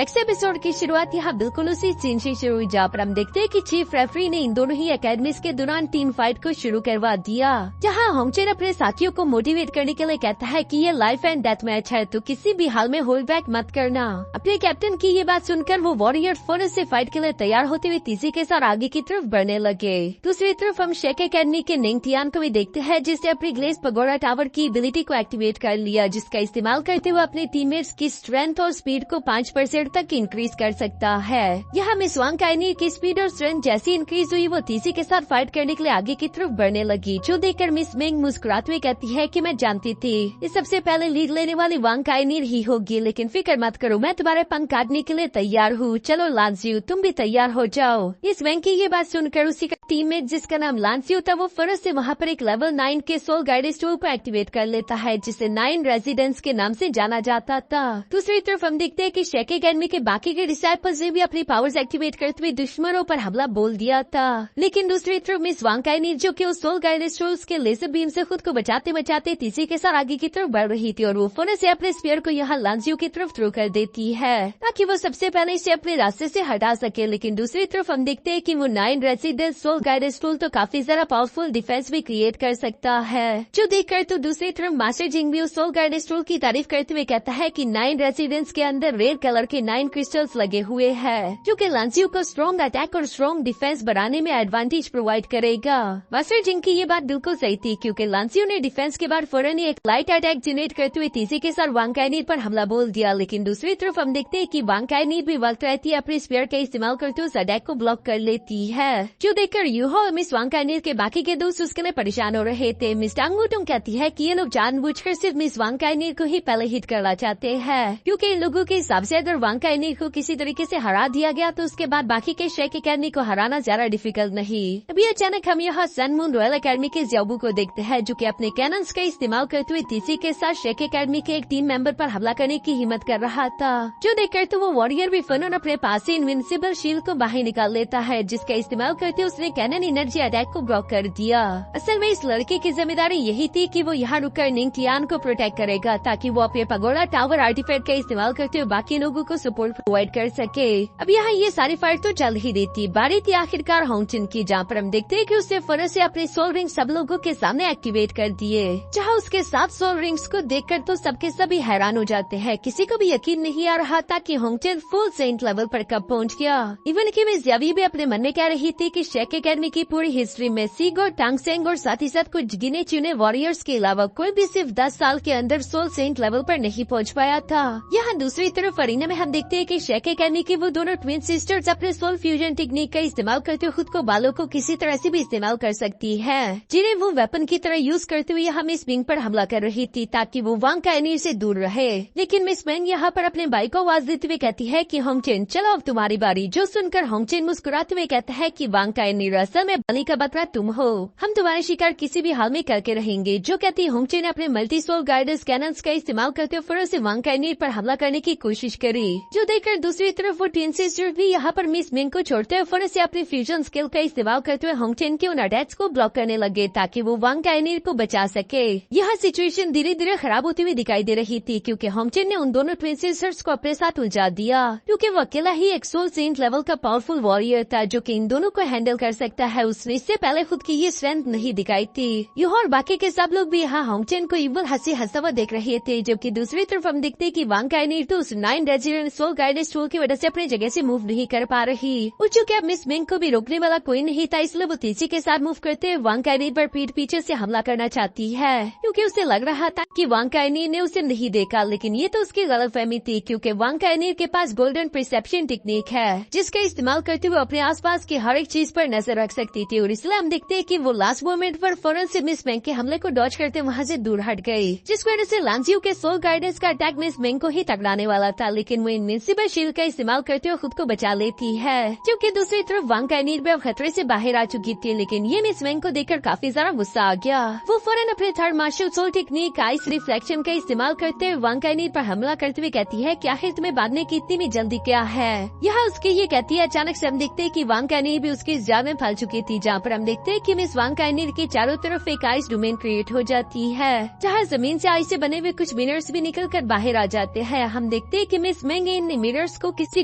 Next episode की शुरुआत यहाँ बिल्कुल उसी सीन से शुरू हुई जहाँ पर हम देखते हैं कि चीफ रेफरी ने इन दोनों ही एकेडमीज के दौरान टीम फाइट को शुरू करवा दिया, जहाँ होंगचेन अपने साथियों को मोटिवेट करने के लिए कहता है कि ये लाइफ एंड डेथ मैच है तो किसी भी हाल में होल्ड बैक मत करना। अपने कैप्टन की ये बात सुनकर वो वॉरियर फौरन से फाइट के लिए तैयार होते हुए तीजी के साथ आगे की तरफ बढ़ने लगे। दूसरी तरफ हम शेक एकेडमी के निंगटियान को भी देखते हैं जिसने अपनी ग्लेस पगोड़ा टावर की एबिलिटी को एक्टिवेट कर लिया, जिसका इस्तेमाल करते हुए अपने टीममेट्स की स्ट्रेंथ और स्पीड को 5% तक इंक्रीज कर सकता है। यहाँ मिस वांग काइनी की स्पीड और स्ट्रेंथ जैसी इंक्रीज हुई वो तीसी के साथ फाइट करने के लिए आगे की तरफ बढ़ने लगी, जो देखकर मिस मेंग मुस्कुराते हुए कहती है कि मैं जानती थी इस सबसे पहले लीड लेने वाली वांग काइनी ही होगी, लेकिन फिक्र मत करो, मैं तुम्हारे पंख काटने के लिए तैयार हूँ। चलो लांसियो तुम भी तैयार हो जाओ। इस वेंग की ये बात सुनकर उसी का टीममेट जिसका नाम लांसियो था वो फौरन से वहाँ पर एक लेवल 9 के सोल गाइडेड टूल को एक्टिवेट कर लेता है, जिसे 9 रेजिडेंट्स के नाम से जाना जाता था। दूसरी तरफ हम देखते हैं कि शेक एकेडमी के बाकी के डिसाइपल्स ने भी अपनी पावर्स एक्टिवेट करते हुए दुश्मनों पर हमला बोल दिया था, लेकिन दूसरी तरफ मिस वांग काइनी जो कि उस सोल गाइडेड टूल्स के लेजर बीम से खुद को बचाते बचाते तीसरी के साथ आगे की तरफ बढ़ रही थी और वो फौरन से अपने स्पीयर को यहाँ लांसियो की तरफ थ्रो कर देती है ताकि वो सबसे पहले इसे अपने रास्ते से हटा सके। लेकिन दूसरी तरफ हम देखते हैं कि वो 9 रेजिडेंट सोल गाइडेड टूल तो काफी ज्यादा पावरफुल डिफेंस भी क्रिएट कर सकता है, जो देखकर तो दूसरी तरफ मास्टर जिंग भी उस सोल गाइडेड टूल की तारीफ करते हुए कहता है कि 9 रेजिडेंट्स के अंदर रेड कलर के 9 क्रिस्टल्स लगे हुए हैं, जो कि लांसियो को स्ट्रॉन्ग अटैक और स्ट्रॉन्ग डिफेंस बनाने में एडवांटेज प्रोवाइड करेगा। मास्टर जिंग की ये बात बिल्कुल सही थी क्योंकि लांसियो ने डिफेंस के बाद फौरन ही एक लाइट अटैक जनरेट करते हुए तीसरी के साथ वांग काइनी पर हमला बोल दिया, लेकिन दूसरी तरफ हम देखते हैं कि वांग काइनी भी वक्त रहती है अपने स्पीयर का इस्तेमाल करते हुए उस अटैक को ब्लॉक कर लेती है, जो देखकर यूहो और मिस वांग काइनी के बाकी के दोस्त उसके लिए परेशान हो रहे थे। मिस टांग वुटोंग कहती है कि ये लोग जानबूझकर सिर्फ मिस वांग काइनी को ही पहले हिट करना चाहते हैं, क्योंकि इन लोगों के हिसाब से अगर वांग काइनी को किसी तरीके से हरा दिया गया तो उसके बाद बाकी के शेक एकेडमी को हराना ज्यादा डिफिकल्ट नहीं। अभी अचानक हम यहाँ सन मून रॉयल एकेडमी के ज़्याबू को देखते हैं जो कि अपने कैनन्स का इस्तेमाल करते हुए तीसी के साथ शेक एकेडमी के एक टीम मेंबर पर हमला करने की हिम्मत कर रहा था, जो देखकर तो वो वॉरियर भी फनन अपने पास से इनविंसिबल शील्ड को बाहर निकाल लेता है, जिसका इस्तेमाल करते उसने कैनन एनर्जी अटैक को ब्लॉक कर दिया। असल में इस लड़के की जिम्मेदारी यही थी कि वो यहाँ रुककर निंगटियान को प्रोटेक्ट करेगा ताकि वो अपने पगोड़ा टावर आर्टिफैक्ट का इस्तेमाल करते हुए बाकी लोगों को सपोर्ट प्रोवाइड कर सके। अब यहाँ ये सारी फाइट तो चल ही देती, बारी थी आखिरकार होंगचेन की, जहाँ पर हम देखते हैं कि उसने फौरन से अपने सोल रिंग सब लोगों के सामने एक्टिवेट कर दिए, जहाँ उसके 7 सोल रिंग्स को देखकर तो सबके सभी हैरान हो जाते हैं। किसी को भी यकीन नहीं आ रहा था कि होंगचेन फुल सेंट लेवल पर कब पहुँच गया। इवन की मिस यावी भी अपने मन में कह रही थी कि शेक एकेडमी की पूरी हिस्ट्री में सीग और टांगसेंग और साथ ही साथ कुछ गिने चुने वॉरियर्स के अलावा कोई भी सिर्फ 10 साल के अंदर सोल सेंट लेवल पर नहीं पहुँच पाया था। यहाँ दूसरी तरफ अरीना में हम देखते हैं कि शेक एकेडमी की वो दोनों ट्विन सिस्टर्स अपने सोल फ्यूजन टेक्निक का इस्तेमाल करते हुए खुद को बालों को किसी तरह से भी इस्तेमाल कर सकती है, जिन्हें वो वेपन की तरह यूज करते हुए यहाँ मिस मिंग पर हमला कर रही थी ताकि वो वांग काइनी से दूर रहे। लेकिन मिस मिंग यहाँ पर अपने भाई को आवाज देते हुए कहती है कि होंगचेन चलो अब तुम्हारी बारी, जो सुनकर होंगचेन मुस्कुराते हुए कहता है कि वांग काइनी असल में बलि का बकरा तुम हो, हम तुम्हारे शिकार किसी भी हाल में करके रहेंगे। जो कहती होंगचेन अपने मल्टी सोल गाइडेंस कैनन्स का इस्तेमाल करते हुए फौरन से वांग काइनी पर हमला करने की कोशिश करी, जो देखकर दूसरी तरफ वो ट्विन सिस्टर भी यहाँ पर मिस मिंग को छोड़ते हुए फौरन से अपने फ्यूजन स्किल का इस्तेमाल करते हुए होंगचेन के उन अटैक्स को ब्लॉक करने लगे ताकि वो वांग काइनी को बचा सके। यह सिचुएशन धीरे धीरे खराब होती हुई दिखाई दे रही थी क्योंकि होंगचेन ने उन दोनों ट्विन सिस्टर्स को अपने साथ उलझा दिया, क्योंकि वो अकेला ही एक सोल सेंट लेवल का पावरफुल वॉरियर था जो कि इन दोनों को हैंडल कर सकता है। उसने इससे पहले खुद की ये स्ट्रेंथ नहीं दिखाई थी। यह और बाकी के सब लोग भी यहाँ होंगचेन को इवल हंसी हंसता हुआ देख रहे थे, जबकि दूसरी तरफ हम देखते कि वांग काइनी तो उस 9 रेजिडेंट सोल गाइडेड टूल की वजह से अपनी जगह से मूव नहीं कर पा रही। चूँकि अब मिस मिंग को भी रोकने वाला कोई नहीं था, इसलिए वो तीसी के साथ मूव करते हुए वांग काइनी पर पीठ पीछे से हमला करना चाहती है, क्योंकि उसे लग रहा था कि वांग काइनी ने उसे नहीं देखा, लेकिन ये तो उसकी गलतफहमी थी क्योंकि वांग काइनी के पास गोल्डन परसेप्शन टेक्निक है जिसका इस्तेमाल करते हुए अपने आसपास की हर एक चीज पर नजर रख सकती थी, और इसलिए हम देखते हैं कि वो लास्ट मोमेंट पर फौरन से मिस मिंग के हमले को डॉज करते वहाँ से दूर हट गई, जिसकी वजह से लांसियो के सोल गाइडेंस का अटैक मिस मिंग को ही टकराने वाला था, लेकिन वो इनविंसिबल शील्ड का इस्तेमाल करते हुए खुद को बचा लेती है, क्योंकि दूसरी तरफ वांग काइनी भी अब खतरे से बाहर आ चुकी थी। लेकिन ये मिस मिंग को देखकर काफी ज्यादा गुस्सा आ गया। वो फौरन अपने third martial soul technique ice reflection का इस्तेमाल करते हुए वांग काइनी पर हमला करते हुए कहती है कि आखिर तुम्हें बांधने की इतनी भी जल्दी क्या है। यहाँ उसकी ये कहती है, अचानक से हम देखते हैं कि वांग काइनी भी उसकी जान में फैल चुकी थी, जहाँ पर हम देखते हैं कि मिस वांग काइनी के चारों तरफ एक आइस डोमेन क्रिएट हो जाती है, जहाँ जमीन से आइस से बने हुए कुछ मिनरल्स भी निकल कर बाहर आ जाते हैं। हम देखते हैं कि मिस मिंग ने इन मिरर्स को किसी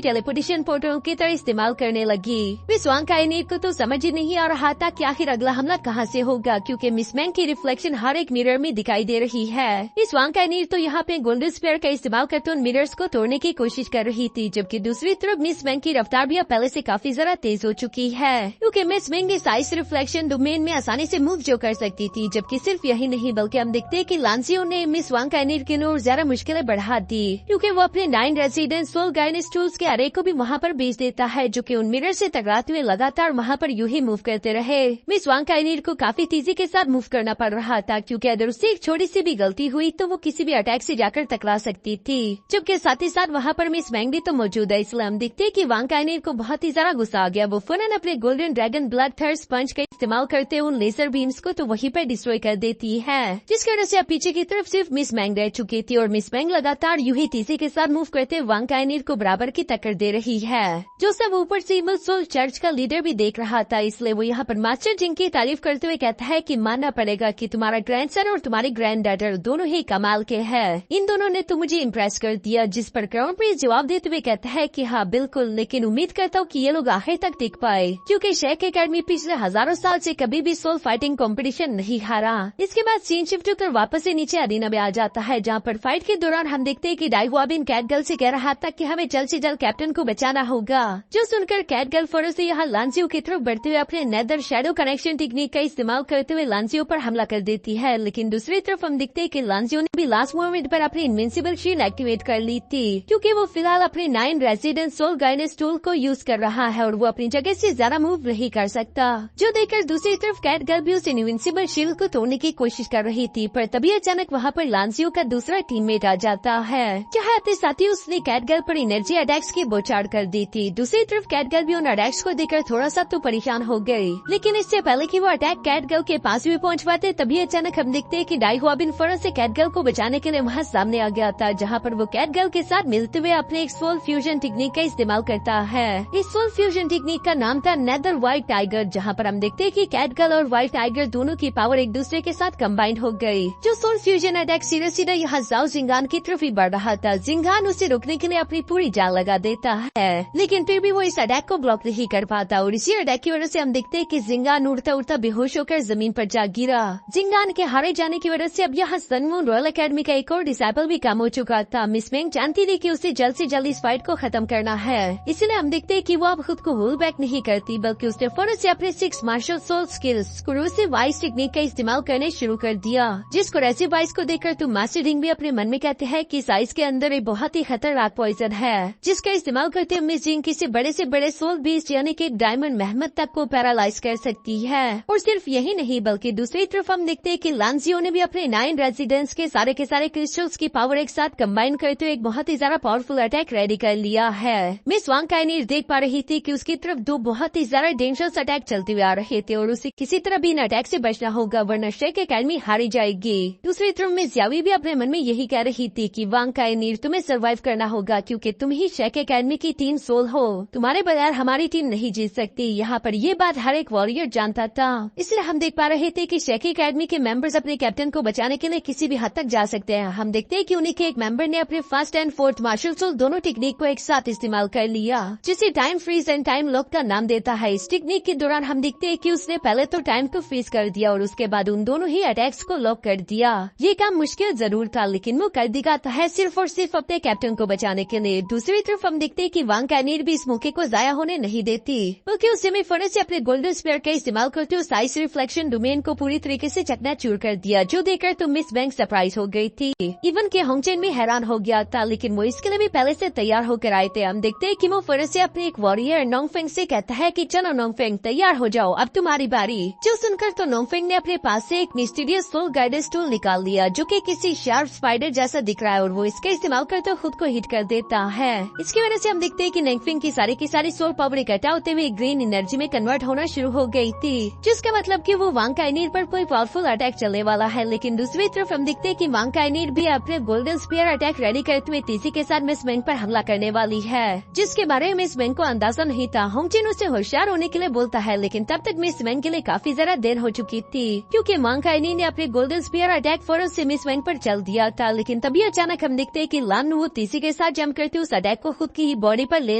टेलीपोर्टेशन पोर्टल की तरह इस्तेमाल करने लगी। मिस वांग काइनेर को तो समझ ही नहीं आ रहा था कि आखिर अगला हमला कहाँ से होगा, क्योंकि मिस मैंग की रिफ्लेक्शन हर एक मिरर में दिखाई दे रही है। मिस वांग काइनेर तो यहाँ पे गोल्डन स्फीयर का इस्तेमाल करते उन मिरर्स को तोड़ने की कोशिश कर रही थी, जबकि दूसरी तरफ मिस मैंग की रफ्तार भी अब पहले से काफी ज्यादा तेज हो चुकी है, क्योंकि मिस मैंग इस आइस रिफ्लेक्शन डोमेन में आसानी से मूव जो कर सकती थी। जबकि सिर्फ यही नहीं बल्कि हम देखते हैं कि लांसियो ने मिस वांग काइनेर के और ज्यादा मुश्किलें बढ़ा दी, क्योंकि वो अपने 9 रेजिडेंट सोल गाइडेंस टूल्स के अरे को भी वहाँ पर भेज देता है, जो कि उन मिरर से टकराते हुए लगातार वहाँ पर यूं ही मूव करते रहे। मिस वांग काइनेर को काफी तेजी के साथ मूव करना पड़ रहा था, क्योंकि अगर उससे एक छोटी सी भी गलती हुई तो वो किसी भी अटैक से जाकर टकरा सकती थी। जबकि साथ ही साथ वहाँ पर मिस मैंग भी तो मौजूद है, इसलिए हम देखते हैं कि वांग काइनेर को बहुत ही ज्यादा गुस्सा आ गया। वो फौरन अपने golden dragon blood thirst sponge का इस्तेमाल करते उन लेजर बीम्स को तो वहीं पर डिस्ट्रॉय कर देती है, जिसकी वजह से अब पीछे की तरफ सिर्फ मिस मैंग रह चुकी थी और मिस मैंग लगातार यूं ही तेजी के साथ मूव करते वांग काइनेर को बराबर की टक्कर दे रही है, जो सब ऊपर से इविल सोल चर्च का लीडर भी देख रहा था। इसलिए वो यहाँ पर मास्टर जिंग की तारीफ करते हुए कहता है कि मानना पड़ेगा कि तुम्हारा ग्रैंडसन और तुम्हारी ग्रैंड डॉटर दोनों ही कमाल के हैं। इन दोनों ने तो मुझे इम्प्रेस कर दिया। जिस पर क्राउन प्रिंस जवाब देते हुए कहता है कि हाँ बिल्कुल, लेकिन उम्मीद करता हूँ कि ये लोग आखिर तक टिक पाए, क्योंकि शेक एकेडमी पिछले हजारों साल से कभी भी सोल फाइटिंग कंपटीशन नहीं हारा। इसके बाद सीन शिफ्ट होकर वापस से नीचे अरीना में आ जाता है, जहाँ पर फाइट के दौरान हम देखते हैं कि डाई हुआबिन कैटगर्ल से कह रहा था कि हमें जल्द से जल्द कैप्टन को बचाना होगा, जो सुनकर कैटगर्ल फौरन से यहाँ लांसियो की तरफ बढ़ते हुए अपने नेदर शैडो कनेक्शन टेक्निक का इस्तेमाल करते हुए लांसियो पर हमला कर देती है। लेकिन दूसरी तरफ हम देखते हैं कि लांसियो ने भी लास्ट मोमेंट पर अपनी इनविंसिबल शील्ड एक्टिवेट कर ली थी, क्योंकि वो फिलहाल अपने 9 रेजिडेंट सोल गाइडेंस टूल को यूज कर रहा है और वो अपनी जगह से ज्यादा मूव नहीं कर सकता, जो देखकर दूसरी तरफ कैटगर्ल भी उस इनविंसिबल शील्ड को तोड़ने की कोशिश कर रही थी। पर तभी अचानक वहाँ पर लांसियो का दूसरा टीममेट आ जाता है, जहाँ आते साथ ही उसने कैटगर्ल पर एनर्जी अटैक्स की बौछार कर दी थी। दूसरी तरफ कैटगर्ल भी उन अटैक्स को देखकर थोड़ा सा तो परेशान हो गई, लेकिन इससे पहले कि वो अटैक कैटगर्ल के पास भी पहुँच पाते तभी अचानक हम देखते हैं कि डाई हुआबिन फौरन से कैटगर्ल को बचाने के लिए वहाँ सामने आ गया था, जहाँ पर वो कैटगर्ल के साथ मिलते हुए अपने एक सोल फ्यूजन टेक्निक का इस्तेमाल करता है। इस सोल फ्यूजन टेक्निक का नाम था नेदर व्हाइट टाइगर, जहाँ पर हम देखते हैं कि कैटगर्ल और व्हाइट टाइगर दोनों की पावर एक दूसरे के साथ कंबाइंड हो गई। जो सोल फ्यूजन अटैक सीधा सीधा यहाँ जाओ जिंगान की तरफ ही बढ़ रहा था। जिंगान उसे रोकने के लिए अपनी पूरी जान लगा देता है, लेकिन फिर भी वो इस अटैक को ब्लॉक नहीं कर पाता और इसी अटैक की वजह से हम देखते हैं कि जिंगान उड़ता उड़ता बेहोश होकर जमीन पर जा गिरा। जिंगान के हारे जाने की वजह से अब यहाँ सनमून रॉयल एकेडमी का एक और डिसेबल भी कम हो चुका था। मिस मैंग जानती थी कि उसे जल्द से जल्द इस फाइट को खत्म करना है, इसलिए हम देखते हैं कि वो अब खुद को होल्ड बैक नहीं करती, बल्कि उसने फौरन से अपने 6 martial soul skills corrosive vice technique का इस्तेमाल करने शुरू कर दिया। जिस कोरोसिव वाइस को देखकर तो मास्टर जिंग भी अपने मन में कहते हैं कि इस आइस के अंदर एक बहुत ही खतरनाक पॉइजन है, जिसका इस्तेमाल करते हुए मिस जिंग किसी बड़े से बड़े सोल बीस्ट यानी कि डायमंड मेहमद तक को पैरालाइज कर सकती है। और सिर्फ यही नहीं बल्कि दूसरी तरफ हम देखते हैं कि लांसियो ने भी अपने 9 रेजिडेंट्स के सारे क्रिस्टल्स की पावर एक साथ कंबाइन करते हुए एक बहुत ही ज्यादा पावरफुल अटैक रेडी कर लिया है। मिस वांग काइनेर देख पा रही थी कि उसकी तरफ 2 बहुत ही ज्यादा डेंजरस अटैक चलते हुए आ रहे थे और उसे किसी तरह भी इन अटैक से बचना होगा, वरना शेक एकेडमी हारी जाएगी। दूसरी तरफ मिस यावी भी अपने मन में यही कह रही थी कि वांग काइनेर तुम्हें सर्वाइव करना होगा, क्योंकि तुम ही शेक एकेडमी की टीम सोल हो, तुम्हारे बगैर हमारी टीम नहीं जीत सकती। यहाँ पर ये बात हर एक वॉरियर जानता था, इसलिए हम देख पा रहे थे कि शेक एकेडमी के मेंबर्स अपने कैप्टन को बचाने के लिए किसी भी हद तक जा सकते हैं। हम देखते हैं कि उन्हीं के एक मेंबर ने अपने first and fourth martial soul दोनों टेक्निक को एक साथ इस्तेमाल कर लिया, जिसे time freeze and time lock का नाम देता है। इस टेक्निक के दौरान हम देखते हैं कि उसने पहले तो टाइम को फ्रीज कर दिया और उसके बाद उन दोनों ही अटैक्स को लॉक कर दिया। ये काम मुश्किल जरूर था, लेकिन वो कर दिखाता है सिर्फ और सिर्फ अपने कैप्टन को बचाने के लिए। दूसरी तरफ हम देखते हैं कि वांग काइनेर भी इस मौके को जाया होने नहीं देती, बल्कि उसे में फौरन से अपने गोल्डन स्पेयर का इस्तेमाल करते हुए आइस रिफ्लेक्शन डोमेन को पूरी तरीके से चकनाचूर कर दिया, जो देखकर तो मिस बैंक सरप्राइज हो गई थी। इवन के होंगचेन भी हैरान हो गया था, लेकिन वो इसके लिए भी पहले से तैयार होकर आए थे। हम देखते हैं कि वो फौरन से अपने एक वॉरियर नोंगफेंग से कहता है कि चलो नोंगफेंग तैयार हो जाओ, अब तुम्हारी बारी। जो सुनकर तो नोंगफेंग ने अपने पास से एक मिस्टीरियस सोल गाइडेंस टूल निकाल लिया, जो कि किसी शार्प स्पाइडर जैसा दिख रहा है और वो इसका इस्तेमाल करते खुद को हिट कर देता है। इसकी वजह से हम देखते हैं कि नोंगफेंग की सारी सोल पावर इकट्ठा होते हुए ग्रीन एनर्जी में कन्वर्ट होना शुरू हो गई थी, जिसका मतलब कि वो वांग काइनेर पर कोई पावरफुल अटैक चलने वाला है। लेकिन दूसरी तरफ हम देखते हैं कि वांग काइनेर भी अपने गोल्डन स्पीयर अटैक रेडी करते हुए तेजी के साथ मिस मैंग पर हमला करने वाली है, जिसके बारे में मिस मैंग को अंदाजा नहीं था। होंगजिन उसे होशियार होने के लिए बोलता है, लेकिन तब तक मिस मैंग के लिए काफी ज्यादा देर हो चुकी थी, क्योंकि वांग काइनेर ने अपने गोल्डन स्पीयर अटैक फौरन से मिस मैंग पर चल दिया था। लेकिन तभी अचानक हम देखते हैं कि लान वो तेजी के साथ जंप करते उस अटैक को खुद की ही बॉडी पर ले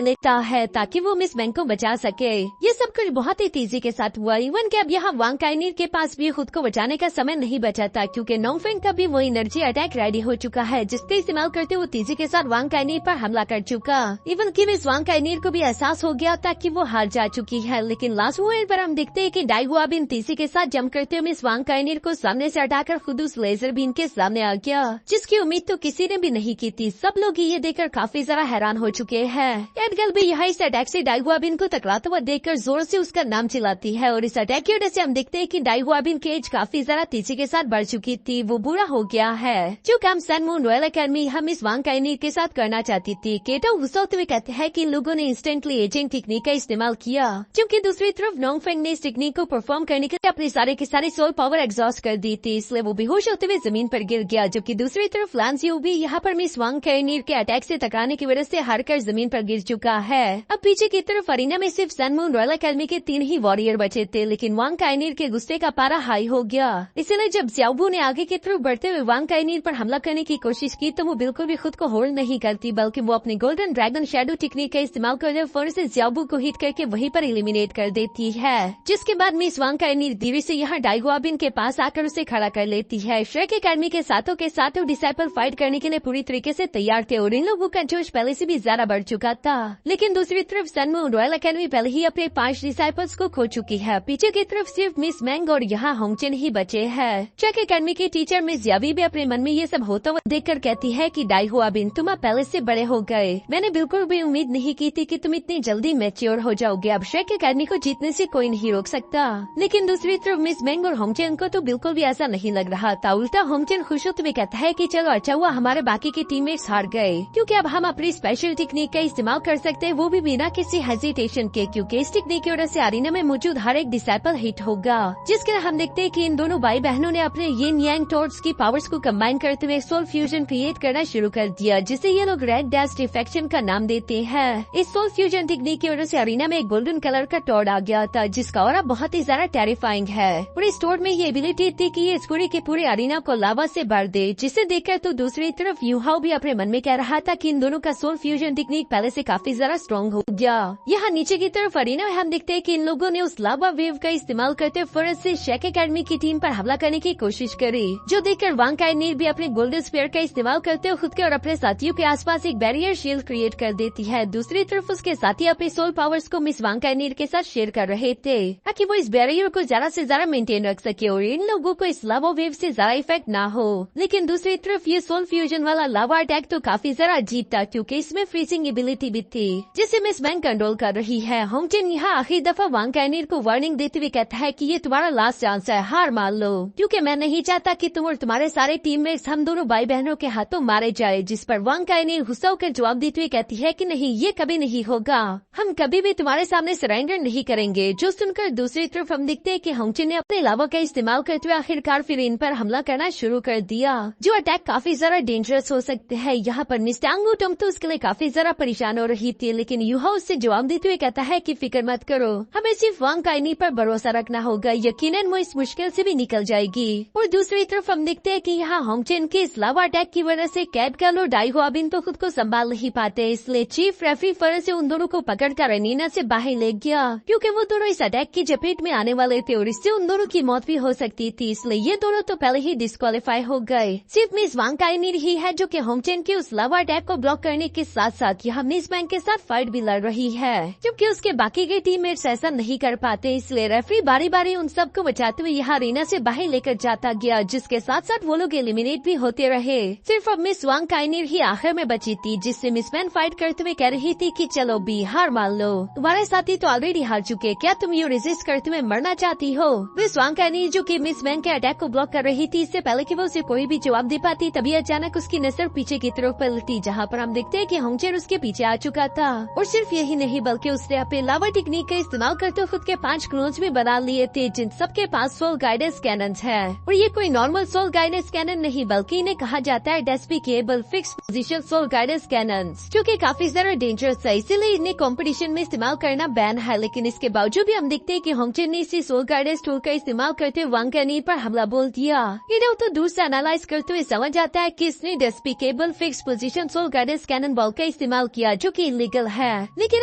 लेता है ताकि वो मिस बैंक को बचा सके। ये सब कुछ बहुत ही तेजी के साथ हुआ। इवन के अब यहाँ वांग काइनीर के पास भी खुद को बचाने का समय नहीं बचा था क्योंकि नोंगफेंग का भी वो एनर्जी अटैक रेडी हो चुका है जिसका इस्तेमाल करते वो तेजी के साथ वांग काइनीर पर हमला कर चुका। इवन की मिस वांग काइनीर को भी एहसास हो गया था कि वो हार जा चुकी है। लेकिन लास्ट मोमेंट पर हम देखते हैं कि डाई हुआबिन तेजी के साथ जंप करते हुए मिस वांग काइनीर को सामने से हटाकर खुद उस लेजर बीम के सामने आ गया जिसकी उम्मीद तो किसी ने भी नहीं की थी। सब लोग ये देखकर काफी ज्यादा हैरान हो चुके हैं। एडगल भी यहाँ इस अटैक से डाई हुआबिन को टकराता हुआ देखकर जोर से उसका नाम चिल्लाती है और इस अटैक की वजह से हम देखते हैं कि डाई हुआबिन की एज काफी ज्यादा तेजी के साथ बढ़ चुकी थी। वो बुरा हो गया है। जो काम सन मून रॉयल एकेडमी हम इस वांग काइनीर के साथ करना चाहती थी। केटो गुस्सा होते हुए कहते हैं कि इन लोगों ने इंस्टेंटली एजिंग टेक्निक का इस्तेमाल किया क्योंकि दूसरी तरफ नोंगफेंग ने इस टेक्निक को परफॉर्म करने के लिए अपनी सारे की सारी सोल पावर एग्जॉस्ट कर दी थी, इसलिए वो बेहोश होते हुए जमीन पर गिर गया। जबकि दूसरी तरफ लांजियो भी यहाँ पर मिस वांग काइनीर के अटैक से टकराने की वजह से हारकर जमीन पर गिर चुका है। अब पीछे की तरफ अरीना में सिर्फ सन मून रॉयल एकेडमी के 3 ही वॉरियर बचे थे लेकिन वांग काइनीर के गुस्से का पारा हाई हो गया। इसलिए जब ज़्याओबू ने आगे की तरफ बढ़ते हुए वांग काइनीर पर हमला करने की कोशिश की तो वो बिल्कुल भी खुद को होल्ड नहीं करती बल्कि वो अपनी गोल्डन ड्रैगन शैडो टेक्निक का इस्तेमाल करते हुए फौरन से ज़्याओबू को हिट करके वहीं पर एलिमिनेट कर देती है। जिसके बाद मिस वांग काइनीर धीरे से यहाँ डाई हुआबिन के पास आकर उसे खड़ा कर लेती है। श्रेक एकेडमी के साथों डिसाइपल फाइट करने के लिए पूरी तरीके से तैयार थे और इन लोगों का जोश पहले से भी ज्यादा बढ़ चुका था। लेकिन दूसरी तरफ सन मून रॉयल एकेडमी पहले ही अपने 5 डिसाइपल्स को खो चुकी है। पीछे की तरफ सिर्फ मिस मैंग और यहाँ होंगचेन ही बचे हैं। श्रेक एकेडमी की टीचर मिस यावी भी अपने मन में ये सब होता हुआ देखकर कहती है कि डाई हुआबिन तुम अब पहले से बड़े हो गए। मैंने बिल्कुल भी उम्मीद नहीं की थी कि तुम इतनी जल्दी मैच्योर हो जाओगे। अब श्रेक एकेडमी को जीतने से कोई नहीं रोक सकता। लेकिन दूसरी तरफ मिस मैंग और होंगचेन को तो बिल्कुल भी ऐसा नहीं लग रहा था। उल्टा होंगचेन खुश होते हुए कहता है कि चलो अच्छा हुआ हमारे बाकी के टीममेट्स हार गए क्योंकि अब हम अपनी स्पेशल टेक्निक का इस्तेमाल कर सकते हैं, वो भी बिना किसी हेजिटेशन के, क्योंकि इस टेक्निक की वजह से अरीना में मौजूद हर एक डिसाइपल हिट होगा। जिसके हम देखते हैं कि इन दोनों भाई बहनों ने अपने यिन यांग टॉर्च की पावर्स को कंबाइन करते हुए सोल फ्यूजन क्रिएट करना शुरू कर दिया जिसे ये लोग रेड डस्ट इफेक्शन का नाम देते हैं। इस सोल फ्यूजन टेक्निक की वजह से अरीना में एक गोल्डन कलर का टॉर्ड आ गया था जिसका ऑरा बहुत ही ज्यादा टेरिफाइंग है और इस टॉर्ड में ये एबिलिटी थी कि ये इस पूरे के पूरे अरीना को लावा से भर दे, जिसे देखकर तो दूसरी तरफ यूहाओ भी अपने मन में कह रहा था कि इन दोनों का सोल फ्यूजन टेक्निक पहले से काफी ज्यादा स्ट्रॉन्ग हो गया। यहाँ नीचे की तरफ अरीना में हम देखते हैं कि इन लोगों ने उस लावा वेव का इस्तेमाल करते फौरन से शेक एकेडमी की टीम पर हमला करने की कोशिश करी, जो देखकर वांग काइनीर भी अपने गोल्डन स्फीयर का इस्तेमाल करते हुए खुद के और अपने साथियों के आसपास एक बैरियर शील्ड क्रिएट कर देती है। दूसरी तरफ उसके साथी अपने सोल पावर्स को मिस वांग काइनीर के साथ शेयर कर रहे थे ताकि वो इस बैरियर को ज्यादा से ज्यादा मेंटेन रख सके और इन लोगों को इस लावा वेव से ज्यादा इफेक्ट ना हो। लेकिन दूसरी तरफ ये सोल फ्यूजन वाला लावा अटैक तो काफी ज्यादा अजीब था क्योंकि इसमें फ्रीजिंग एबिलिटी भी थी जिसे मिस बैंक कंट्रोल कर रही है। होंगचेन यहाँ आखिरी दफा वांग काइनीर को वार्निंग देते हुए कहता है कि ये तुम्हारा लास्ट चांस है, हार मान लो, क्योंकि मैं नहीं चाहता कि तुम और तुम्हारे सारे टीममेट्स हम दोनों भाई बहनों के हाथों मारे जाए। जिस पर वांग काइनीर गुस्सा होकर जवाब देते हुए कहती है कि नहीं, ये कभी नहीं होगा, हम कभी भी तुम्हारे सामने सरेंडर नहीं करेंगे। जो सुनकर दूसरी तरफ हम देखते हैं कि होंगचेन ने अपने लावा का इस्तेमाल करते हुए आखिरकार फिर इन पर हमला करना शुरू कर दिया, जो अटैक काफी ज्यादा डेंजरस हो सकते हैं। यहाँ पर मिस टांगू टम तो उसके लिए काफी ज्यादा परेशान हो रही थी, लेकिन यूहा उससे जवाब देते हुए कहता है कि फिक्र मत करो, हमें सिर्फ वांग काइनी पर भरोसा रखना होगा, यकीनन वो इस मुश्किल से भी निकल जाएगी। और दूसरी तरफ हम देखते हैं कि यहाँ होंगचेन के इस लावा अटैक की वजह से कैट गर्ल और डाई हुआबिन तो खुद को संभाल नहीं पाते, इसलिए चीफ रेफरी फौरन से उन दोनों को पकड़कर अरीना से बाहर ले गया क्योंकि वो दोनों इस अटैक की चपेट में आने वाले थे और इससे उन दोनों की मौत भी हो सकती थी, इसलिए ये दोनों तो पहले ही डिस्क्वालीफाई हो गए। सिर्फ मिस वांग काइनीर ही है जो कि होंगचेन के उस लावा अटैक को ब्लॉक करने के साथ साथ यहाँ मिस बैंक के साथ फाइट भी लड़ रही है, जबकि उसके बाकी के टीममेट्स ऐसा नहीं कर पाते, इसलिए रेफरी बारी बारी उन सबको बचाते हुए यहाँ अरीना से बाहर लेकर जाता गया, जिसके साथ साथ वो लोग एलिमिनेट भी होते रहे। सिर्फ अब मिस वांग काइनीर ही आखिर में बची थी, जिससे मिस मैन फाइट करते हुए कह रही थी कि चलो बी, हार मान लो, तुम्हारे साथी तो ऑलरेडी हार चुके, क्या तुम ये रेजिस्ट करते हुए मरना चाहती हो। मिस वांग काइनीर जो कि मिस मैन के अटैक को ब्लॉक कर रही थी, इससे पहले कि वो उसे कोई भी जवाब दे पाती, तभी अचानक उसकी नजर पीछे की तरफ पलटी, जहाँ पर हम देखते हैं कि होंगचेन उसके पीछे आ चुका था। और सिर्फ यही नहीं बल्कि उसने अपने लावा टेक्निक का इस्तेमाल करते हुए खुद के 5 क्लोन्स भी बना लिए थे, जिन सबके पास सोल गाइडेंस कैनन्स है। और ये कोई नॉर्मल सोल गाइडेंस कैनन नहीं बल्कि इन्हें कहा जाता है despicable fix position soul guidance cannons, जो कि काफी ज्यादा डेंजरस है, इसीलिए इन्हें कॉम्पिटिशन में इस्तेमाल करना बैन है। लेकिन इसके बावजूद भी हम देखते हैं कि होंगचेन ने इसी सोल गाइडेंस टूल का इस्तेमाल करते हुए वांग काइनीर पर हमला बोल दिया। ये तो दूर से एनालाइज करते हुए समझ आता है कि इसने despicable fix position soul soul guidance cannon ball का इस्तेमाल किया जो कि इलीगल है, लेकिन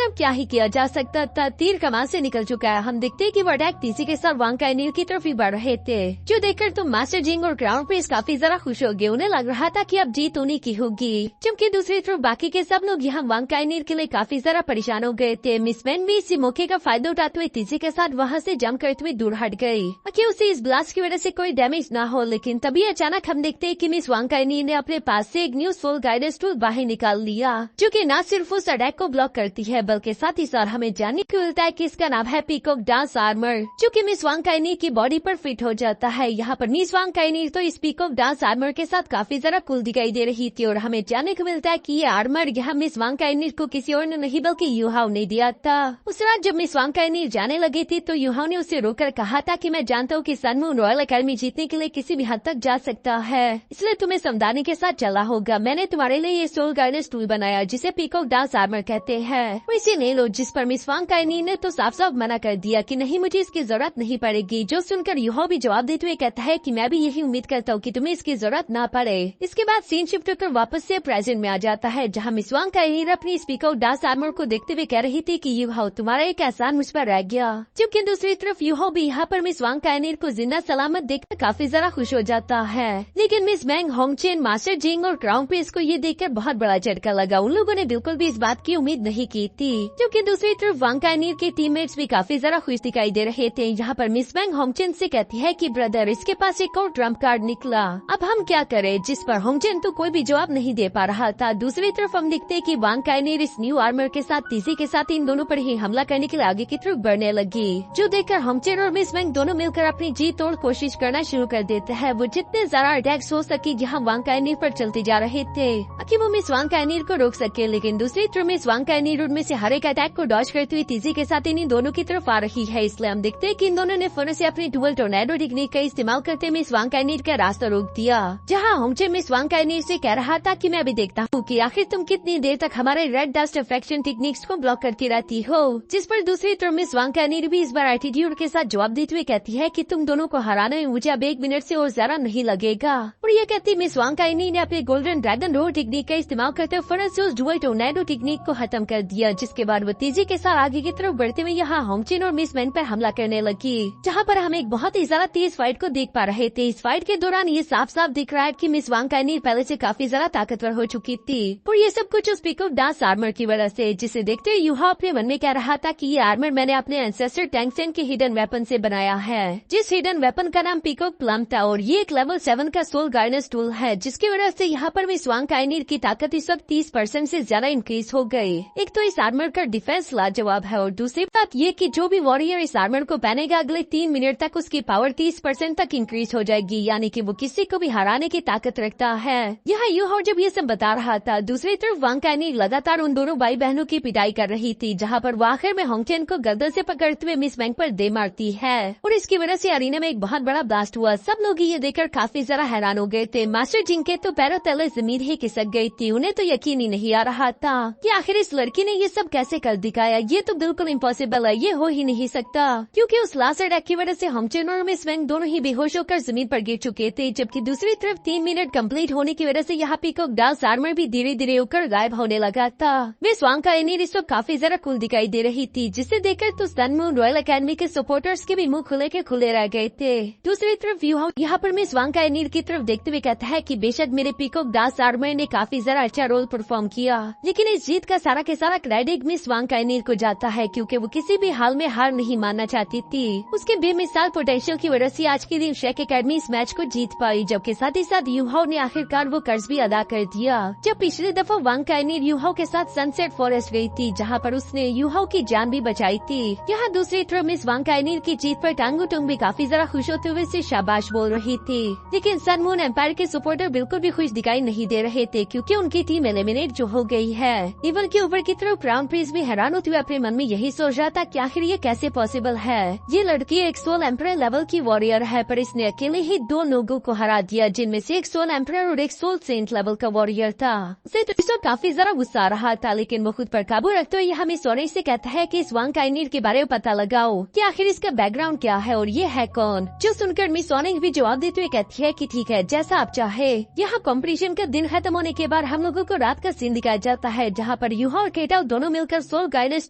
अब क्या ही किया जा सकता था। तीर कमान से निकल चुका है। हम देखते हैं कि वो अटैक तेजी के साथ वांग काइनीर की तरफ ही बढ़ रहे थे, जो देखकर तो मास्टर जिंग और क्राउन प्रिंस काफी ज्यादा खुश हो गए। उन्हें लग रहा था कि अब जीत उन्हीं की होगी, जबकि दूसरी तरफ बाकी के सब लोग यहाँ वांग काइनीर के लिए काफी ज्यादा परेशान हो गए थे। मिस मैन भी इसी मौके का फायदा उठाते हुए तेजी के साथ वहाँ से जंप करते हुए दूर हट गयी कि उसे इस ब्लास्ट की वजह से कोई डैमेज न हो। लेकिन तभी अचानक हम देखते हैं कि मिस वांग काइनीर ने अपने पास से एक न्यू सोल गाइडेंस टूल बाहर निकाल लिया, जो कि न सिर्फ उस अटैक को ब्लॉक करती है बल्कि साथ ही साथ हमें जानने को मिलता है कि इसका नाम है पीकॉक डांस आर्मर, जो कि मिस वांग काइनीर की बॉडी पर फिट हो जाता है। यहाँ पर मिस वांग काइनीर तो इस पीकॉक डांस आर्मर के साथ काफी ज्यादा कूल दिखाई दे रही थी और हमें जानने को मिलता है कि ये आर्मर यहाँ मिस वांग काइनीर को किसी और ने नहीं बल्कि यूहाओ ने दिया था। उस रात जब मिस वांग काइनीर जाने लगी थी तो यूहाओ ने उसे रोककर कहा था कि मैं जानता हूँ कि सन मून रॉयल एकेडमी जीतने के लिए किसी भी हद तक जा सकता है, इसलिए तुम्हें सावधानी के साथ चलना होगा। मैंने तुम्हारे लिए ये सोल गाइडेंस टूल बनाया जिसे पीकॉक डांस आर्मर कहते हैं, इसे ले लो। जिस पर मिस वांग काइनीर ने तो साफ साफ मना कर दिया कि नहीं, मुझे इसकी जरूरत नहीं पड़ेगी। जो सुनकर यूहाओ भी जवाब देते हुए कहता है कि मैं भी यही उम्मीद करता हूँ कि तुम्हें इसकी जरूरत ना पड़े। इसके बाद सीन शिफ्ट होकर वापस से प्रेजेंट में आ जाता है, जहाँ मिस वांग काइनीर अपनी पीकॉक डांस आर्मर को देखते हुए कह रही थी कि यूहाओ तुम्हारा एक एहसान मुझ पर रह गया, जबकि दूसरी तरफ यूहाओ भी यहाँ पर मिस वांग काइनीर को जिंदा सलामत देखकर काफी ज्यादा खुश हो जाता है। लेकिन मिस मैंग, होंगचेन, मास्टर जिंग और क्राउन प्रिंस को ये देखकर बहुत बड़ा झटका लगा। उन लोगों ने बिल्कुल भी इस बात की उम्मीद नहीं की थी, जबकि दूसरी तरफ वांग काइनीर के टीममेट्स भी काफी ज्यादा खुश दिखाई दे रहे थे। यहाँ पर मिस मैंग होंगचेन से कहती है कि ब्रदर, इसके पास एक और ट्रम्प कार्ड निकला, अब हम क्या करें? जिस पर होंगचेन तो कोई भी जवाब नहीं दे पा रहा था। दूसरी तरफ हम दिखते कि वांग काइनीर इस न्यू आर्मर के साथ तेजी के साथ इन दोनों पर ही हमला करने के लिए आगे की तरफ बढ़ने लगी, जो देखकर होंगचेन और मिस मैंग दोनों मिलकर अपनी जीत तोड़ कोशिश करना शुरू कर देते हैं। वो जितने ज्यादा अटैक्स हो सके यहाँ वांग काइनीर पर चलते जा रहे थे कि वो मिस वांग काइनीर को रोक सके, लेकिन दूसरी तरफ मिस वांग काइनीर उनमें से हर एक अटैक को डॉज करती हुई तेजी के साथ इन दोनों की तरफ आ रही है। इसलिए हम देखते हैं कि इन दोनों ने फौरन से अपनी डुअल टोर्नेडो टेक्निक का इस्तेमाल करते मिस वांग काइनीर का रास्ता रोक दिया, जहाँ होंगचेन मिस वांग काइनीर से कह रहा था कि मैं भी देखता हूँ कि आखिर तुम कितनी देर तक हमारे रेड डस्ट अफेक्शन टेक्निक्स को ब्लॉक करती रहती हो। जिस पर दूसरी तरफ मिस वांग काइनीर भी इस बार एटीट्यूड के साथ जवाब देते हुए कहती है कि तुम दोनों को हराने में मुझे अब 1 मिनट से और ज्यादा नहीं लगेगा। और ये कहती मिस वांग काइनीर ने अपने गोल्डन ड्रैगन रोड टेक्निक का इस्तेमाल करते हुए फौरन से उस डुअल टोर्नेडो टेक्निक को खत्म कर दिया, जिसके बाद वो तेजी के साथ आगे की तरफ बढ़ते हुए यहाँ होंगचेन और मिस मैन पर हमला करने लगी, जहाँ पर हम एक बहुत ही ज्यादा तेज फाइट को देख पा रहे थे। इस फाइट के दौरान ये साफ साफ दिख रहा है कि मिस वांग काइनीर पहले से काफी ज्यादा ताकतवर हो चुकी थी, और ये सब कुछ उस पीकॉक डांस आर्मर की वजह से, जिसे देखते हुए यूहाओ अपने मन में कह रहा था कि ये आर्मर मैंने अपने एंसेस्टर टैंगसेन के हिडन वेपन से बनाया है, जिस हिडन वेपन का नाम पीकॉक प्लम था, और ये एक लेवल 7 का सोल गाइडेंस टूल है, जिसकी वजह से यहाँ पर मिस वांग काइनीर की ताकत इस वक्त 30% से ज्यादा इंक्रीज हो गई। एक तो इस आर्मर का डिफेंस लाजवाब है, और दूसरी बात ये कि जो भी वॉरियर इस आर्मर को पहनेगा अगले 3 मिनट तक उसकी पावर 30% तक इंक्रीज हो जाएगी, यानी कि वो किसी को भी हराने की ताकत रखता है। यहाँ यूहाओ जब ये सब बता रहा था, दूसरी तरफ वांग काइनीर लगातार उन दोनों भाई बहनों की पिटाई कर रही थी, जहाँ पर वो आखिर में होंगचेन को गर्दन से पकड़ते हुए मिस मैंग पर दे मारती है, और इसकी वजह से अरीना में एक बहुत बड़ा ब्लास्ट हुआ। सब लोग ये देखकर काफी ज्यादा हैरान हो गए थे। मास्टर जिंग के तो पैरों तले जमीन ही खिसक गई थी। उन्हें तो यकीन ही नहीं आ रहा था कि आखिर इस लड़की ने ये सब कैसे कर दिखाया। ये तो बिल्कुल इम्पॉसिबल है, ये हो ही नहीं सकता, क्योंकि उस लास्ट अटैक की वजह से होंगचेन और मिस मैंग दोनों ही बेहोश होकर जमीन पर गिर चुके थे, जबकि दूसरी तरफ 3 मिनट कंप्लीट होने की वजह से यहाँ पीकॉक डांस आर्मर भी धीरे धीरे होकर गायब होने लगा था। मिस वांग काइनीर इस वक्त काफी ज्यादा कूल दिखाई दे रही थी, जिसे देखकर तो सन मून रॉयल एकेडमी के सपोर्टर्स के भी मुंह खुले रह गए थे। दूसरी तरफ यूहाओ यहाँ पर मिस वांग काइनीर की तरफ देखते हुए कहता है कि बेशक मेरे पीकॉक डांस आर्मर ने काफी ज्यादा अच्छा रोल परफॉर्म किया, लेकिन इस जीत का सारा के सारा क्रेडिट मिस वांग काइनीर को जाता है, क्योंकि वो किसी भी हाल में हार नहीं मानना चाहती थी। उसके बेमिसाल पोटेंशियल की वजह से आज के दिन शेक एकेडमी इस मैच को जीत पाई, जबकि साथ ही साथ यूहाओ ने आखिरकार वो कर्ज भी अदा कर दिया। जब पिछली दफा वांग काइनीर यूहाओ के साथ सनसेट फॉरेस्ट गई थी, जहाँ पर उसने यूहाओ की जान भी बचाई थी। यहाँ दूसरी तरफ मिस वांग काइनीर की जीत पर टांगू टुंग भी काफी ज्यादा खुश होते हुए से शाबाश बोल रही थी, लेकिन सन मून एम्पायर के सपोर्टर बिल्कुल भी खुश दिखाई नहीं दे रहे थे, क्योंकि उनकी टीम एलिमिनेट जो हो गई है। इवन के ऊपर की तरफ क्राउन प्रिंस भी हैरान होते हुए अपने मन में यही सोच रहा था कि आखिर ये कैसे पॉसिबल है। ये लड़की एक सोल एम्पायर लेवल की वॉरियर है, पर इसने अकेले ही 2 लोगों को हरा दिया, जिनमें से एक सोल एम्पायर और एक सोल सेंट लेवल का वॉरियर था। उसे तो इस वक्त काफी ज्यादा गुस्सा आ रहा था, लेकिन वो खुद पर काबू रखते हुए यहाँ मिस ऑरेंज से कहता है कि इस वांग काइनीर के बारे में पता लगाओ कि आखिर इसका बैकग्राउंड क्या है और ये है कौन। जो सुनकर मिस ऑरेंज भी जवाब देते हुए कहती है कि ठीक है, जैसा आप चाहे। यहाँ कॉम्पिटिशन का दिन खत्म होने के बाद पर हम लोगों को रात का सीन दिखाया जाता है जहाँ पर यूहा और केटाओ दोनों मिलकर सोल गाइडेंस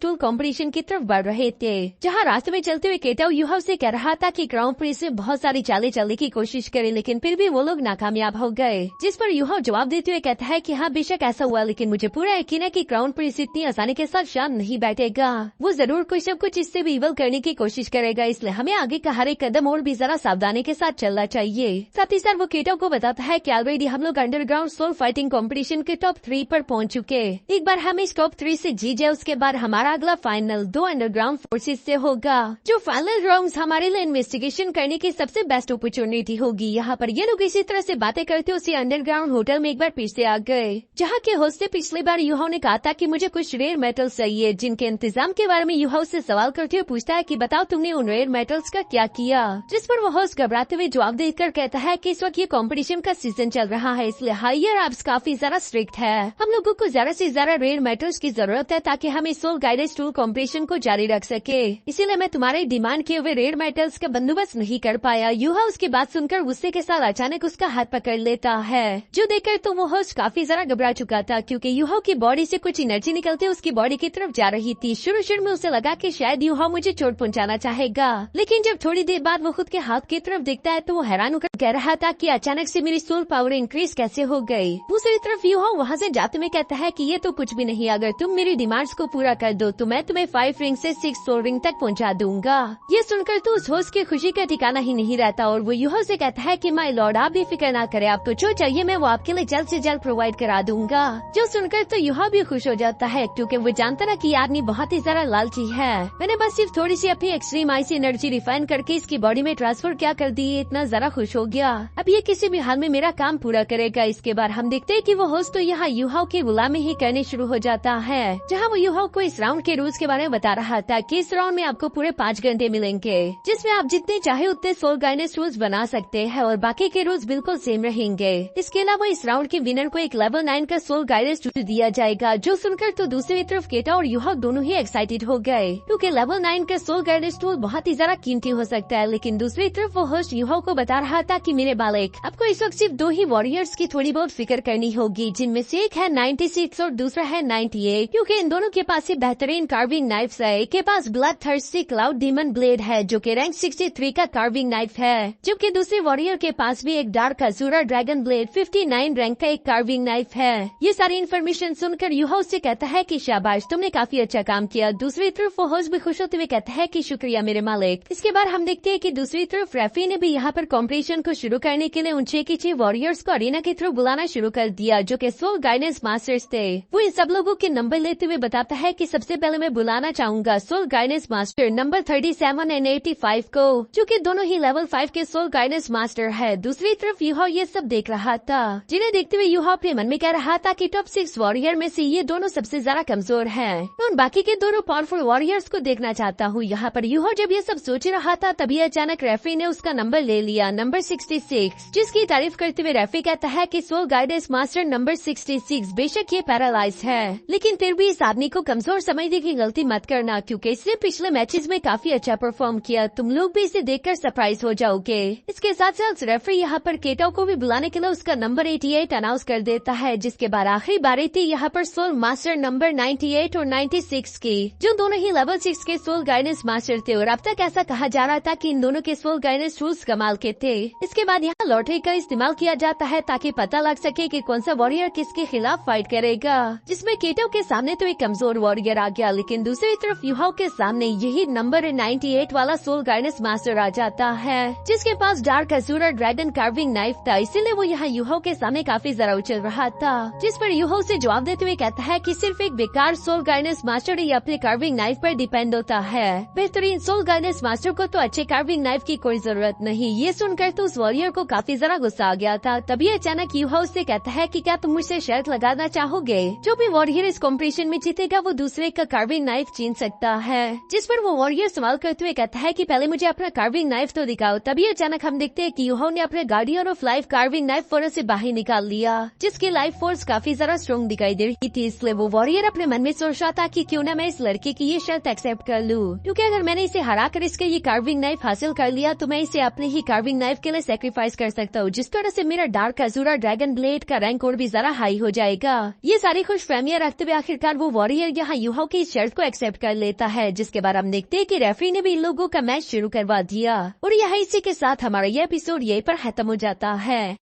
टूल कॉम्पिटिशन की तरफ बढ़ रहे थे। जहाँ रास्ते में चलते हुए केटाओ यूहा से कह रहा था कि क्राउन प्रिंस में बहुत सारी चालें चलने की कोशिश करे, लेकिन फिर भी वो लोग नाकामयाब हो गए। जिस पर यूहा जवाब देते हुए कहता है कि हाँ बेशक ऐसा हुआ, लेकिन मुझे पूरा यकीन है कि क्राउन प्रिंस इतनी आसानी के साथ शांत नहीं बैठेगा। वो जरूर कुछ न कुछ इससे भी इवल करने की कोशिश करेगा, इसलिए हमें आगे का हर एक कदम और भी जरा सावधानी के साथ चलना चाहिए। साथ ही साथ वो केटाओ को बताता है कि ऑलरेडी हम लोग अंडरग्राउंड सोल फाइटिंग कंपटीशन के टॉप 3 पर पहुंच चुके। एक बार हम इस टॉप 3 से जीत जाए, उसके बाद हमारा अगला फाइनल 2 अंडरग्राउंड फोर्सेस से होगा, जो फाइनल राउंड्स हमारे लिए इन्वेस्टिगेशन करने की सबसे बेस्ट अपॉर्चुनिटी होगी। यहाँ पर ये लोग इसी तरह से बातें करते उसी अंडरग्राउंड होटल में एक बार फिर से आ गए, जहाँ के होस्ट से पिछली बार यूहा ने कहा था कि मुझे कुछ रेयर मेटल्स चाहिए, जिनके इंतजाम के बारे में यूहा उससे सवाल करते हुए पूछता है कि बताओ तुमने उन रेयर मेटल्स का क्या किया। जिस पर वो होस्ट घबराते हुए जवाब देकर कहता है कि इस वक्त ये कंपटीशन का सीजन चल रहा है, इसलिए हायर अप्स काफी ज्यादा स्ट्रिक्ट है। हम लोगों को ज्यादा से ज्यादा रेयर मेटल्स की जरूरत है ताकि हम इस सोल गाइडेंस टूल कॉम्पिटिशन को जारी रख सके, इसीलिए मैं तुम्हारे डिमांड किए हुए रेयर मेटल्स का बंदोबस्त नहीं कर पाया। यूहा उसकी बात सुनकर गुस्से के साथ अचानक उसका हाथ पकड़ लेता है, जो देखकर तो वो होस्ट काफी ज्यादा घबरा चुका था, क्योंकि यूहा की बॉडी से कुछ एनर्जी निकलते उसकी बॉडी की तरफ जा रही थी। शुरू में उसे लगा कि शायद यूहा मुझे चोट पहुंचाना चाहेगा, लेकिन जब थोड़ी देर बाद वो खुद के हाथ की तरफ देखता है तो वो हैरान होकर कह रहा था कि अचानक से मेरी सोल पावर इंक्रीज कैसे हो गई। दूसरी तरफ यूहा वहाँ से जाते में कहता है कि ये तो कुछ भी नहीं, अगर तुम मेरी डिमांड्स को पूरा कर दो तो मैं तुम्हें 5 रिंग से 6 सोल रिंग तक पहुंचा दूंगा। ये सुनकर तो उस होस्ट की खुशी का ठिकाना ही नहीं रहता और वो यूहा से कहता है कि माय लॉर्ड आप भी फिक्र ना करें, आपको जो चाहिए मैं वो आपके लिए जल्द से जल्द प्रोवाइड करा दूंगा। जो सुनकर तो यूहा भी खुश हो जाता है, क्योंकि वो जानता था कि ये आदमी बहुत ही ज्यादा लालची है। मैंने बस सिर्फ थोड़ी सी अपनी एक्सट्रीम आइस एनर्जी रिफाइन करके इसकी बॉडी में ट्रांसफर क्या कर दी, इतना जरा खुश हो गया। अब ये किसी भी हाल में मेरा काम पूरा करेगा। इसके बाद हम देखते हैं कि वो होस्ट तो यहाँ यूहा की गुलामी ही करने शुरू हो जाता है, जहाँ वो यूहा को इस राउंड के रूल्स के बारे में बता रहा था कि इस राउंड में आपको पूरे 5 घंटे मिलेंगे, जिसमें आप जितने चाहे उतने सोल गाइडेंस रूल्स बना सकते हैं और बाकी के रूल्स बिल्कुल सेम रहेंगे। इसके अलावा इस राउंड के विनर को एक लेवल 9 का सोल गाइडेंस टूल दिया जाएगा, जो सुनकर तो दूसरी तरफ केटा और यूहा दोनों ही एक्साइटेड हो गए, क्योंकि लेवल 9 का सोल गाइडेंस टूल बहुत ही ज्यादा कीमती हो सकता है। लेकिन दूसरी तरफ वो होस्ट यूहा को बता रहा था कि मेरे बालक, आपको इस वक्त सिर्फ 2 ही वॉरियर्स की थोड़ी बहुत फिक्र करनी होगी, जिनमें से एक है 96 और दूसरा है 98, क्योंकि इन दोनों के पास ही बेहतरीन कार्विंग नाइफ्स है। एक के पास blood thirsty cloud demon blade है, जो कि रैंक 63 का कार्विंग नाइफ है, जबकि दूसरे वॉरियर के पास भी एक डार्क अज़ूरा ड्रैगन ब्लेड 59 रैंक का एक कार्विंग नाइफ है। ये सारी इन्फॉर्मेशन सुनकर यूहा उससे कहता है कि शाबाश, तुमने काफी अच्छा काम किया। दूसरी तरफ वो होस्ट भी खुश होते हुए कहता है कि शुक्रिया मेरे मालिक। इसके बाद हम देखते हैं कि दूसरी तरफ रेफरी ने भी यहाँ पर कॉम्पिटिशन को शुरू करने के लिए उन 6 वॉरियर्स को अरीना के थ्रू बुलाना शुरू कर दिया, जो कि सोल गाइडेंस मास्टर्स थे। वो इन सब लोगों के नंबर लेते हुए बताता है कि सबसे पहले मैं बुलाना चाहूंगा soul guidance master number 37 and 85 को, जो कि दोनों ही लेवल 5 के सोल गाइडेंस मास्टर है। दूसरी तरफ यूहा ये सब देख रहा था, जिन्हें देखते हुए यूहा अपने मन में कह रहा था कि टॉप 6 वॉरियर में से ये दोनों सबसे ज्यादा कमजोर हैं। मैं उन बाकी के दोनों पावरफुल वॉरियर्स को देखना चाहता हूँ। यहाँ पर यूहा जब ये सब सोच रहा था तभी अचानक रेफरी ने उसका नंबर ले लिया, नंबर 66, जिसकी तारीफ करते हुए रेफरी कहता है कि सोल गाइडेंस मास्टर नंबर 66 बेशक ये पैरालाइज है, लेकिन फिर भी इस आदमी को कमजोर समझने की गलती मत करना, क्योंकि इसने पिछले मैचेस में काफी अच्छा परफॉर्म किया। तुम लोग भी इसे देखकर सरप्राइज हो जाओगे। इसके साथ साथ रेफरी यहाँ पर केटाओ को भी बुलाने के लिए उसका नंबर 88 अनाउंस कर देता है, जिसके बाद आखिरी बारी थी यहाँ पर सोल मास्टर नंबर 98 और 96 की, जो दोनों ही लेवल 6 के सोल गाइडेंस मास्टर थे। और अब तक ऐसा कहा जा रहा था कि इन दोनों के सोल गाइडेंस रूल्स कमाल के थे। इसके बाद यहाँ लॉटरी का इस्तेमाल किया जाता है ताकि पता लग सके कि कौन सा वॉरियर किसके खिलाफ फाइट करेगा, जिसमें केटो के सामने तो एक कमजोर वॉरियर आ गया, लेकिन दूसरी तरफ यूहा के सामने यही नंबर 98 वाला सोल गाइडेंस मास्टर आ जाता है, जिसके पास डार्क अज़ूरा ड्रैगन कार्विंग नाइफ था। इसीलिए वो यहाँ यूहा के सामने काफी जरा उछल रहा था, जिस पर यूहा उसे जवाब देते हुए कहता है कि सिर्फ एक बेकार सोल गाइडेंस मास्टर ही अपने कार्विंग नाइफ पर डिपेंड होता है। बेहतरीन सोल गाइडेंस मास्टर को तो अच्छे कार्विंग नाइफ की कोई जरूरत नहीं। ये सुनकर तो उस वॉरियर को काफी जरा गुस्सा आ गया था। तभी अचानक यूहा उससे कहता है कि क्या तुम मुझसे शर्त लगाना चाहोगे, जो भी वॉरियर इस कॉम्पिटिशन में जीतेगा वो दूसरे का कार्विंग नाइफ छीन सकता है। जिस पर वो वॉरियर सवाल करते हुए कहता है कि पहले मुझे अपना कार्विंग नाइफ तो दिखाओ। तभी अचानक हम देखते हैं कि यूहा ने अपने guardian of life carving knife force से बाहर निकाल लिया, जिसकी लाइफ फोर्स काफी जरा स्ट्रॉन्ग दिखाई दे रही थी। इसलिए वो वॉरियर अपने मन में सोच रहा था कि क्यों न मैं इस लड़के की ये शर्त एक्सेप्ट कर लूं, क्योंकि अगर मैंने इसे हरा कर इसके ये कार्विंग नाइफ हासिल कर लिया तो मैं इसे अपने ही कार्विंग नाइफ के लिए सेक्रीफाइस कर सकता हूँ, जिस तरह से मेरा डार्क अज़ूरा ड्रैगन ब्लेड का रैंक और भी भी जरा हाई हो जाएगा। ये सारी खुशफहमियां रखते हुए आखिरकार वो वॉरियर यहाँ यूहो की शर्त को एक्सेप्ट कर लेता है, जिसके बाद हम देखते हैं कि रेफरी ने भी इन लोगों का मैच शुरू करवा दिया और यह इसी के साथ हमारा ये एपिसोड यहीं पर खत्म हो जाता है।